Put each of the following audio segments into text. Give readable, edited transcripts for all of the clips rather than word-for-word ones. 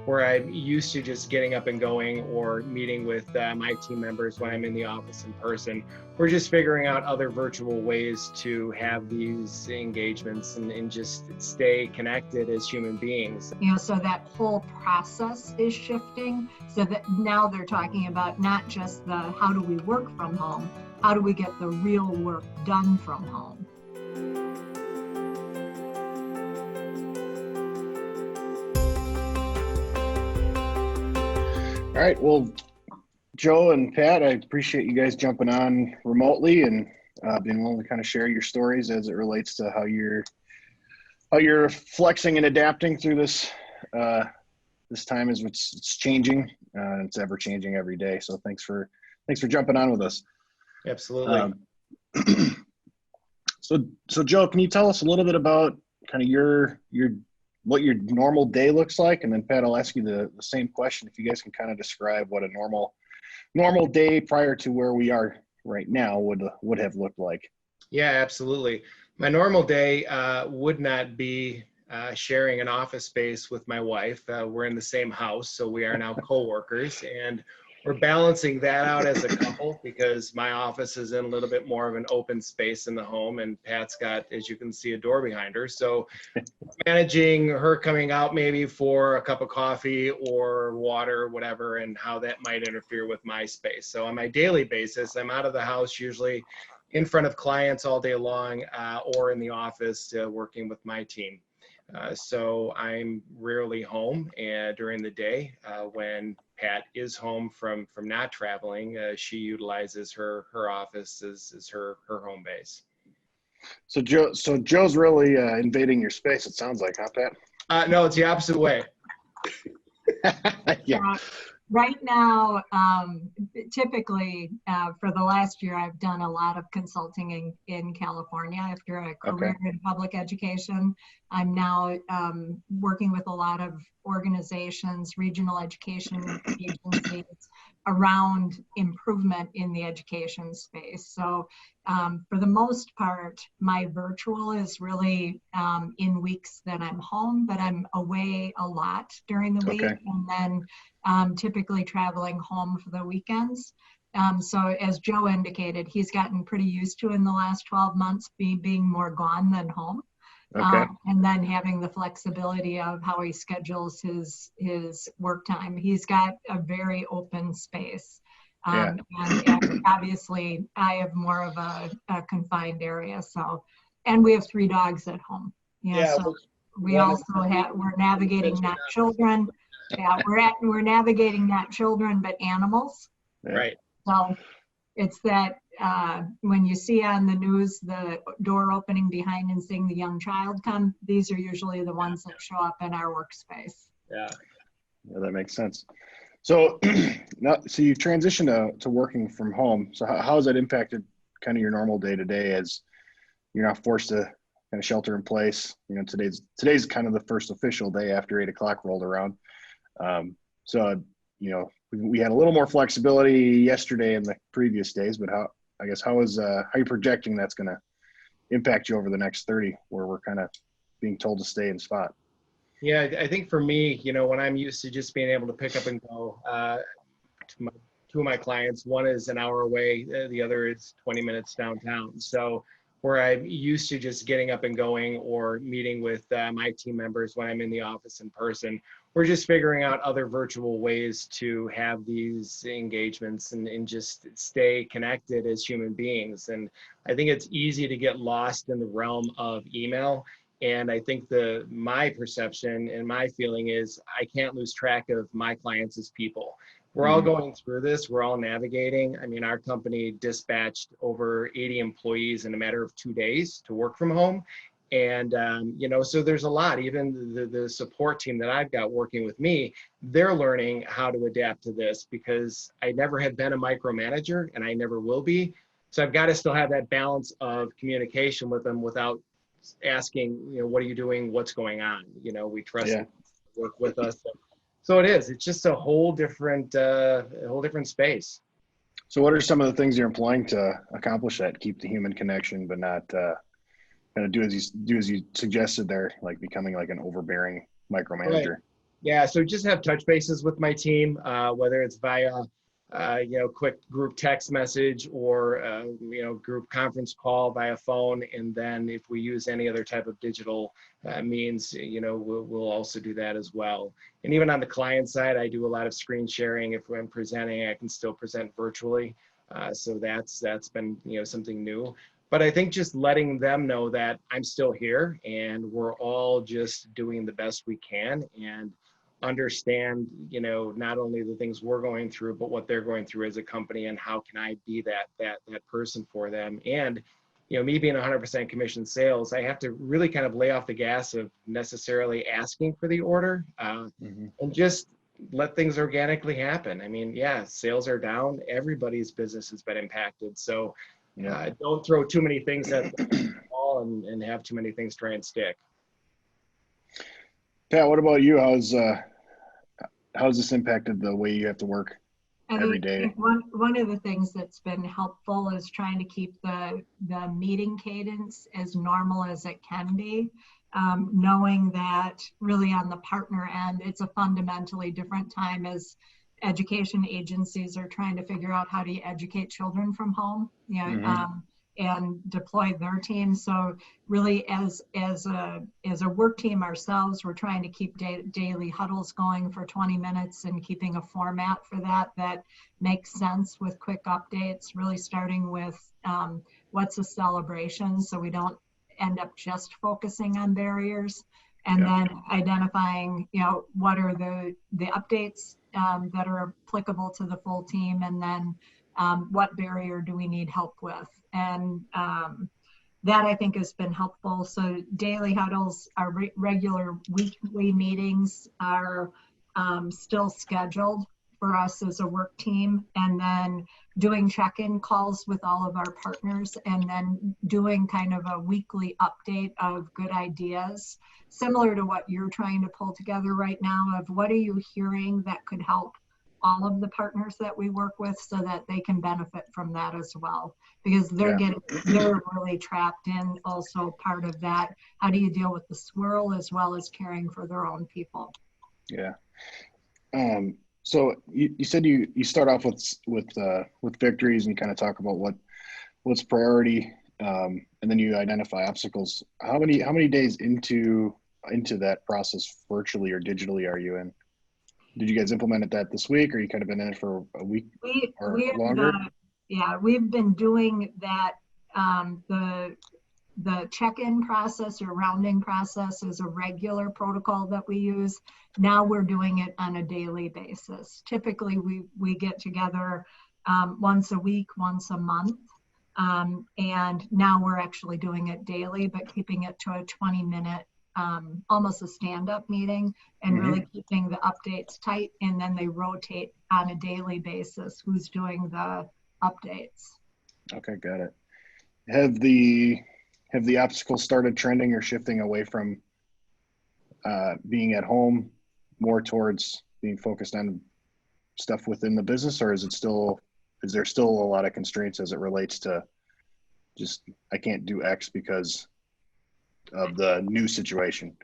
where I'm used to just getting up and going or meeting with my team members when I'm in the office in person. We're just figuring out other virtual ways to have these engagements and just stay connected as human beings. So that whole process is shifting, so that now they're talking about not just the how do we work from home, how do we get the real work done from home. All right, well, Joe and Pat, I appreciate you guys jumping on remotely and being willing to kind of share your stories as it relates to how you're flexing and adapting through this time as it's changing. It's ever changing every day. So thanks for jumping on with us. Absolutely. So Joe, can you tell us a little bit about kind of what your normal day looks like? And then Pat, I'll ask you the same question. If you guys can kind of describe what a normal day prior to where we are right now would have looked like. Yeah, absolutely. My normal day would not be sharing an office space with my wife. We're in the same house, so we are now co-workers, and we're balancing that out as a couple because my office is in a little bit more of an open space in the home, and Pat's got, as you can see, a door behind her. So managing her coming out maybe for a cup of coffee or water, whatever, and how that might interfere with my space. So on my daily basis, I'm out of the house usually in front of clients all day long or in the office working with my team. So I'm rarely home during the day. When Pat is home from not traveling, she utilizes her office as her home base. So Joe's really invading your space, it sounds like, huh, Pat? No, it's the opposite way. Yeah. Right now, typically for the last year, I've done a lot of consulting in California. After a career in public education, I'm now working with a lot of organizations, regional education agencies around improvement in the education space. So for the most part, my virtual is really in weeks that I'm home, but I'm away a lot during the week, and then typically traveling home for the weekends. So as Joe indicated, he's gotten pretty used to in the last 12 months being more gone than home. And then having the flexibility of how he schedules his work time. He's got a very open space. And obviously I have more of a confined area. So, and we have 3 dogs at home. So we also we're navigating not children. Yeah, we're navigating not children, but animals. Right. So it's that when you see on the news the door opening behind and seeing the young child come, these are usually the ones that show up in our workspace. Yeah, that makes sense. So so you transitioned to working from home. So how has that impacted kind of your normal day to day as you're not forced to kind of shelter in place? Today's kind of the first official day after 8 o'clock rolled around. So we had a little more flexibility yesterday and the previous days, but how are you projecting that's going to impact you over the next 30, where we're kind of being told to stay in spot? Yeah, I think for me, when I'm used to just being able to pick up and go to two of my clients, one is an hour away, the other is 20 minutes downtown. So where I'm used to just getting up and going or meeting with my team members when I'm in the office in person, we're just figuring out other virtual ways to have these engagements and just stay connected as human beings. And I think it's easy to get lost in the realm of email. And I think my perception and my feeling is I can't lose track of my clients as people. We're all going through this. We're all navigating. I mean, our company dispatched over 80 employees in a matter of 2 days to work from home. And, so there's a lot. Even the support team that I've got working with me, they're learning how to adapt to this because I never have been a micromanager and I never will be. So I've got to still have that balance of communication with them without asking, what are you doing? What's going on? We trust them to work with us. So it's just a whole different space. So what are some of the things you're employing to accomplish that, keep the human connection, but not kind of do as you suggested there, like becoming like an overbearing micromanager? Right. Yeah, so just have touch bases with my team, whether it's via, quick group text message or, group conference call via phone. And then if we use any other type of digital means, we'll also do that as well. And even on the client side, I do a lot of screen sharing. If I'm presenting, I can still present virtually. So that's been, something new. But I think just letting them know that I'm still here and we're all just doing the best we can, and understand, not only the things we're going through, but what they're going through as a company, and how can I be that person for them. And, me being 100% commission sales, I have to really kind of lay off the gas of necessarily asking for the order, and just let things organically happen. I mean, yeah, sales are down. Everybody's business has been impacted. So don't throw too many things at the wall and have too many things try and stick. Pat, what about you? How's this impacted the way you have to work every day? One of the things that's been helpful is trying to keep the meeting cadence as normal as it can be, knowing that really on the partner end, it's a fundamentally different time as education agencies are trying to figure out how do you educate children from home, and deploy their team. So really as a work team ourselves, we're trying to keep daily huddles going for 20 minutes and keeping a format for that makes sense with quick updates, really starting with what's a celebration, so we don't end up just focusing on barriers, and then identifying, what are the updates that are applicable to the full team, and then what barrier do we need help with? And that I think has been helpful. So daily huddles, our regular weekly meetings are still scheduled for us as a work team, and then doing check-in calls with all of our partners, and then doing kind of a weekly update of good ideas, similar to what you're trying to pull together right now, of what are you hearing that could help all of the partners that we work with, so that they can benefit from that as well, because they're really trapped in also part of that. How do you deal with the swirl as well as caring for their own people? Yeah. So you said you start off with victories, and you kind of talk about what's priority, and then you identify obstacles. How many days into that process, virtually or digitally, are you in? Did you guys implement that this week, or you kind of been in it for a week or longer? We've been doing that. The check-in process or rounding process is a regular protocol that we use. Now we're doing it on a daily basis. Typically, we get together once a week, once a month, and now we're actually doing it daily, but keeping it to a 20-minute, almost a stand-up meeting, and really keeping the updates tight, and then they rotate on a daily basis who's doing the updates. Okay, got it. Have the obstacles started trending or shifting away from being at home more towards being focused on stuff within the business, or is there still a lot of constraints as it relates to just, I can't do X because of the new situation?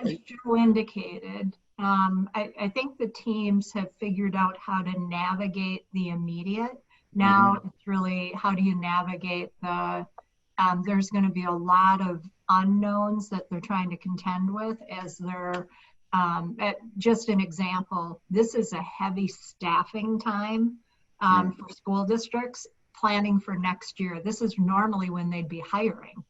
As Joe indicated, I think the teams have figured out how to navigate the immediate. Now it's really, how do you navigate there's going to be a lot of unknowns that they're trying to contend with as they're, just an example, this is a heavy staffing time for school districts planning for next year. This is normally when they'd be hiring.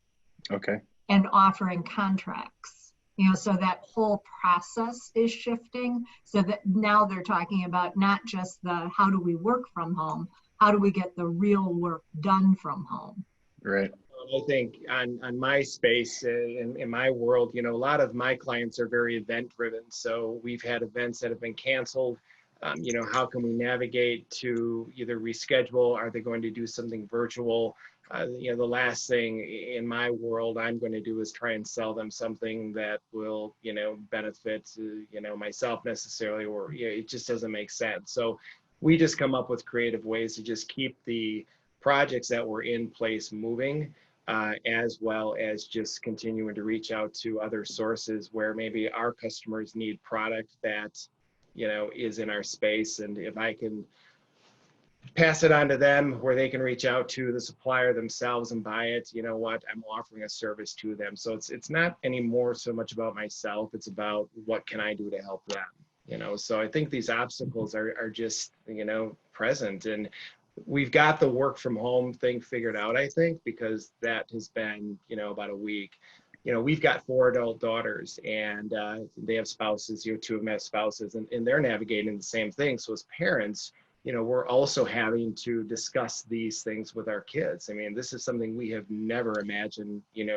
Okay. And offering contracts, so that whole process is shifting, so that now they're talking about not just the how do we work from home, how do we get the real work done from home? Right. I think on my space, in my world, a lot of my clients are very event driven. So we've had events that have been canceled. How can we navigate to either reschedule? Are they going to do something virtual? The last thing in my world I'm going to do is try and sell them something that will, benefit, myself necessarily, or it just doesn't make sense. So we just come up with creative ways to just keep the projects that were in place moving, as well as just continuing to reach out to other sources where maybe our customers need product that, is in our space. And if I can pass it on to them where they can reach out to the supplier themselves and buy it, you know what, I'm offering a service to them. So it's not anymore so much about myself, it's about what can I do to help them. So I think these obstacles are just, present. And we've got the work from home thing figured out, I think, because that has been, about a week. We've got 4 adult daughters, and they have spouses, 2 of them have spouses, and they're navigating the same thing. So as parents, we're also having to discuss these things with our kids. I mean, this is something we have never imagined, in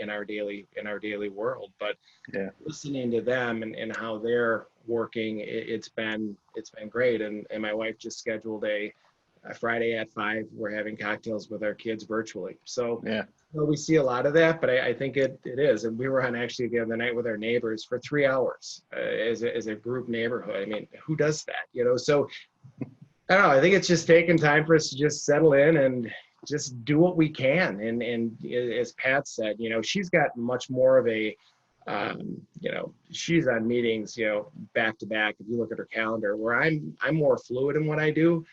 our daily world. But yeah, listening to them and how they're working, it's been great. And my wife just scheduled a Friday at 5. We're having cocktails with our kids virtually. So yeah, we see a lot of that, but I think it is. And we were on actually the other night with our neighbors for 3 hours as a group neighborhood. I mean, who does that? So I don't know. I think it's just taking time for us to just settle in and just do what we can. And as Pat said, she's got much more of a, she's on meetings, back to back. If you look at her calendar, where I'm more fluid in what I do.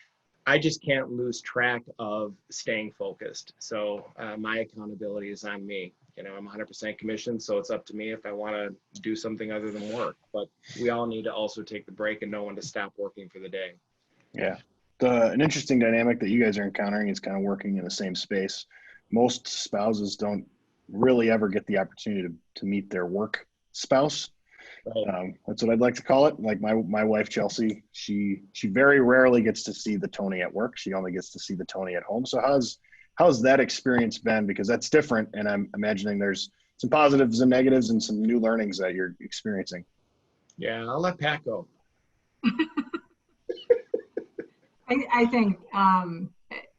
I just can't lose track of staying focused. So my accountability is on me. I'm 100% commissioned, so it's up to me if I want to do something other than work. But we all need to also take the break and know when to stop working for the day. yeah. An interesting dynamic that you guys are encountering is kind of working in the same space. Most spouses don't really ever get the opportunity to meet their work spouse. Right. That's what I'd like to call it. Like my wife, Chelsea, she very rarely gets to see the Tony at work. She only gets to see the Tony at home. So how's that experience been? Because that's different. And I'm imagining there's some positives and negatives and some new learnings that you're experiencing. Yeah, I'll let Pat go.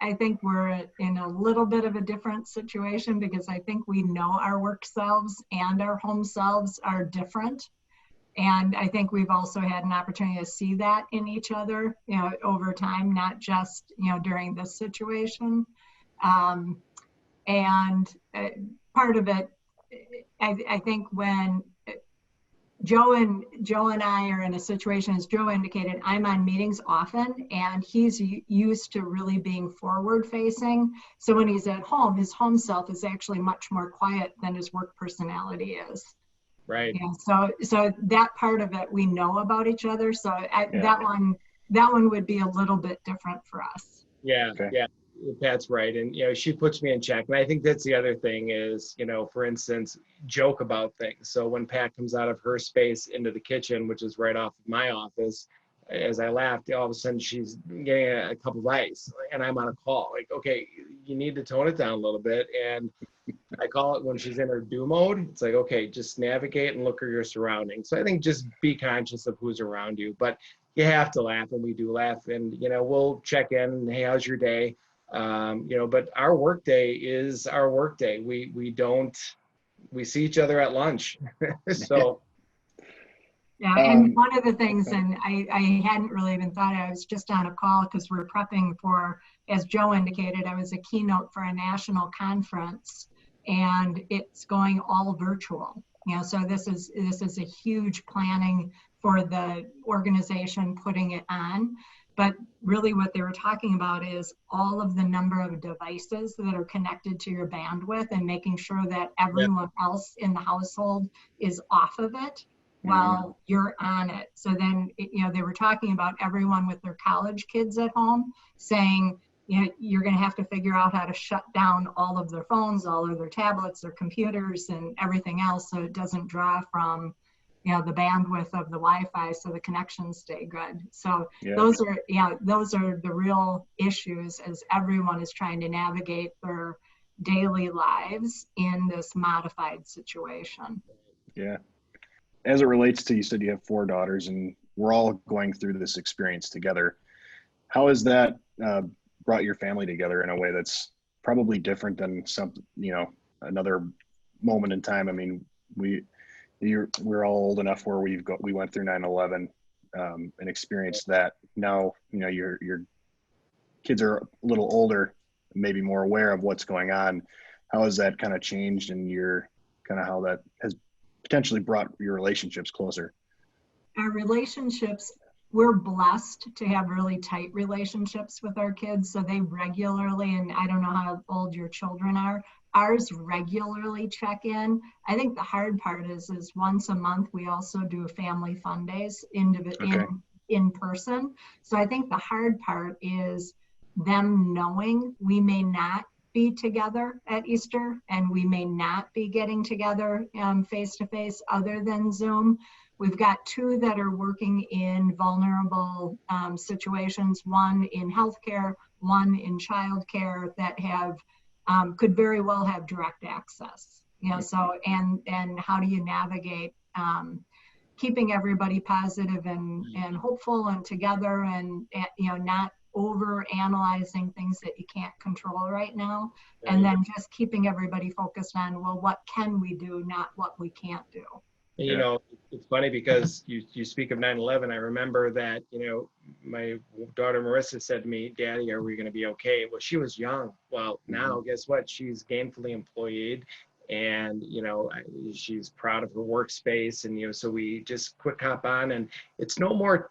I think we're in a little bit of a different situation because I think we know our work selves and our home selves are different. And I think we've also had an opportunity to see that in each other, over time, not just, during this situation. And part of it, I think when Joe and I are in a situation, as Joe indicated, I'm on meetings often, and he's used to really being forward facing. So when he's at home, his home self is actually much more quiet than his work personality is. Right. So that part of it we know about each other. So that one would be a little bit different for us. Yeah. Okay. Yeah. Pat's right. And, she puts me in check. And I think that's the other thing is, for instance, joke about things. So when Pat comes out of her space into the kitchen, which is right off of my office, as I laughed, all of a sudden she's getting a cup of ice and I'm on a call. Like, okay, you need to tone it down a little bit. And I call it when she's in her do mode. It's like, okay, just navigate and look at your surroundings. So I think just be conscious of who's around you, but you have to laugh, and we do laugh. And, we'll check in. Hey, how's your day? But our work day is our work day. We see each other at lunch. So. Yeah, and one of the things, and I hadn't really even thought, I was just on a call because we're prepping for, as Joe indicated, I was a keynote for a national conference, and it's going all virtual. So this is a huge planning for the organization putting it on. But really what they were talking about is all of the number of devices that are connected to your bandwidth and making sure that everyone else in the household is off of it while you're on it. So then, they were talking about everyone with their college kids at home saying, you're going to have to figure out how to shut down all of their phones, all of their tablets, their computers, and everything else so it doesn't draw from the bandwidth of the Wi-Fi, so the connections stay good. So those are the real issues as everyone is trying to navigate their daily lives in this modified situation. Yeah. As it relates to, you said you have 4 daughters and we're all going through this experience together. How has that brought your family together in a way that's probably different than another moment in time? I mean, we're all old enough where we went through 9/11 and experienced that. Now, your kids are a little older, maybe more aware of what's going on. how has that kind of changed and how that has potentially brought your relationships closer? Our relationships, we're blessed to have really tight relationships with our kids. So they regularly, and I don't know how old your children are, ours regularly check in. I think the hard part is once a month, we also do family fun days in person. So I think the hard part is them knowing we may not be together at Easter and we may not be getting together face to face other than Zoom. We've got two that are working in vulnerable situations, one in healthcare, one in childcare, that have could very well have direct access. So and how do you navigate keeping everybody positive and hopeful and together and not over analyzing things that you can't control right now, and then just keeping everybody focused on, well, what can we do, not what we can't do. It's funny because you speak of 9/11. I remember that, my daughter Marissa said to me, "Daddy, are we going to be okay?" Well, she was young. Well, now guess what? She's gainfully employed, and she's proud of her workspace, and so we just quick hop on, and it's no more.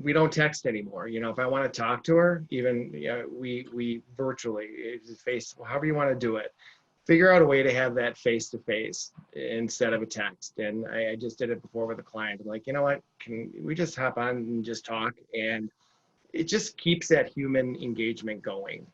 We don't text anymore. If I want to talk to her, even we virtually face, however you want to do it. Figure out a way to have that face-to-face instead of a text. And I just did it before with a client. I'm like, you know what, can we just hop on and just talk? And it just keeps that human engagement going,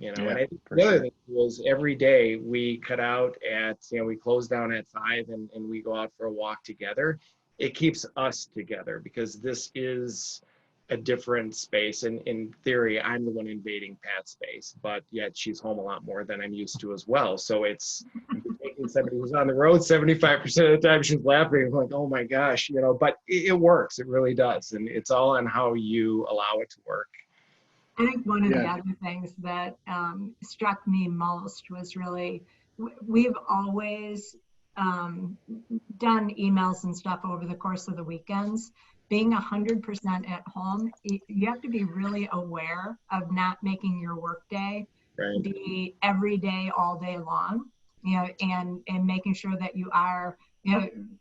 And I think the other thing was every day we cut out at, we close down at 5 and we go out for a walk together. It keeps us together because this is a different space. And in theory, I'm the one invading Pat's space, but yet she's home a lot more than I'm used to as well. So it's taking somebody who's on the road 75% of the time, she's laughing. I'm like, oh my gosh, but it works. It really does. And it's all on how you allow it to work. I think one of the other things that struck me most was really, we've always done emails and stuff over the course of the weekends. Being 100% at home, you have to be really aware of not making your workday be every day, all day long, and making sure that you are,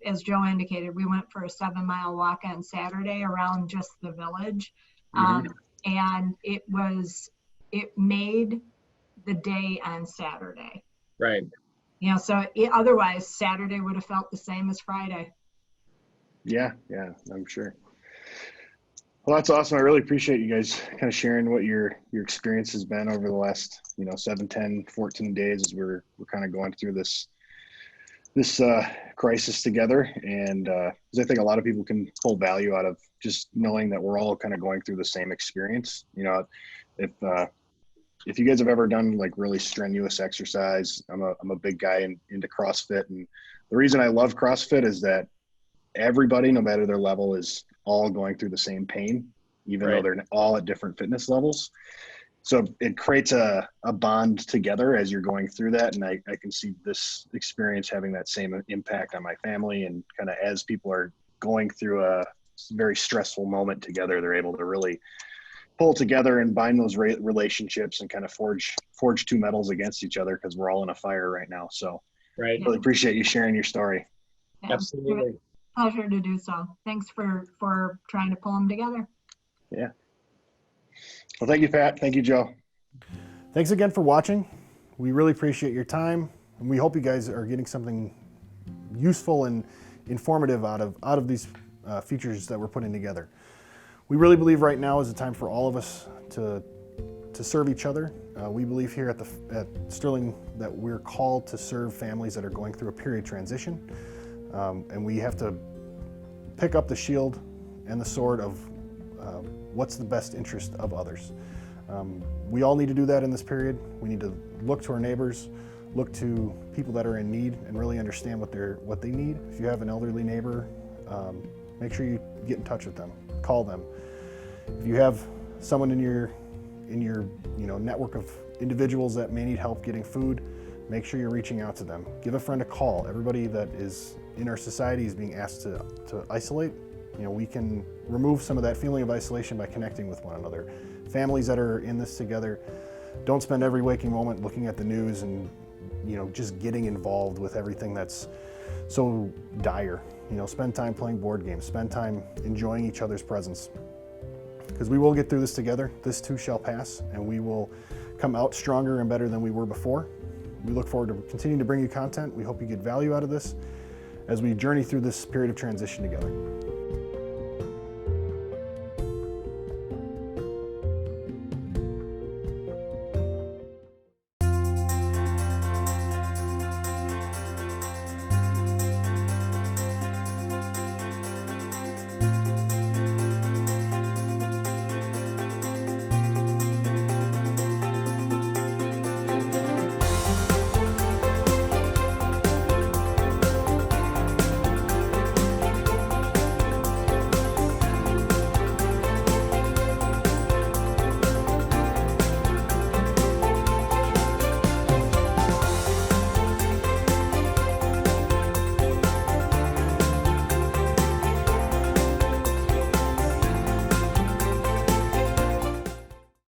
as Joe indicated, we went for a 7-mile walk on Saturday around just the village. And it made the day on Saturday. Right. So otherwise Saturday would have felt the same as Friday. Yeah, I'm sure. Well, that's awesome. I really appreciate you guys kind of sharing what your experience has been over the last, 7, 10, 14 days as we're kind of going through this crisis together. And because I think a lot of people can pull value out of just knowing that we're all kind of going through the same experience. If you guys have ever done like really strenuous exercise, I'm a big guy into CrossFit. And the reason I love CrossFit is that everybody, no matter their level, is all going through the same pain, even though they're all at different fitness levels. So it creates a bond together as you're going through that. And I can see this experience having that same impact on my family, and kind of as people are going through a very stressful moment together, they're able to really pull together and bind those relationships and kind of forge two metals against each other, because we're all in a fire right now. So really appreciate you sharing your story. Absolutely. Pleasure to do so. Thanks for trying to pull them together. Yeah. Well, thank you, Pat. Thank you, Joe. Thanks again for watching. We really appreciate your time, and we hope you guys are getting something useful and informative out of these features that we're putting together. We really believe right now is a time for all of us to serve each other. We believe here at Sterling that we're called to serve families that are going through a period of transition, and we have to pick up the shield and the sword of what's the best interest of others. We all need to do that in this period. We need to look to our neighbors, look to people that are in need, and really understand what they need. If you have an elderly neighbor, make sure you get in touch with them, call them. If you have someone in your network of individuals that may need help getting food, make sure you're reaching out to them. Give a friend a call. Everybody that is in our society is being asked to isolate. We can remove some of that feeling of isolation by connecting with one another. Families that are in this together, don't spend every waking moment looking at the news and just getting involved with everything that's so dire. Spend time playing board games, spend time enjoying each other's presence. Because we will get through this together. This too shall pass, and we will come out stronger and better than we were before. We look forward to continuing to bring you content. We hope you get value out of this as we journey through this period of transition together.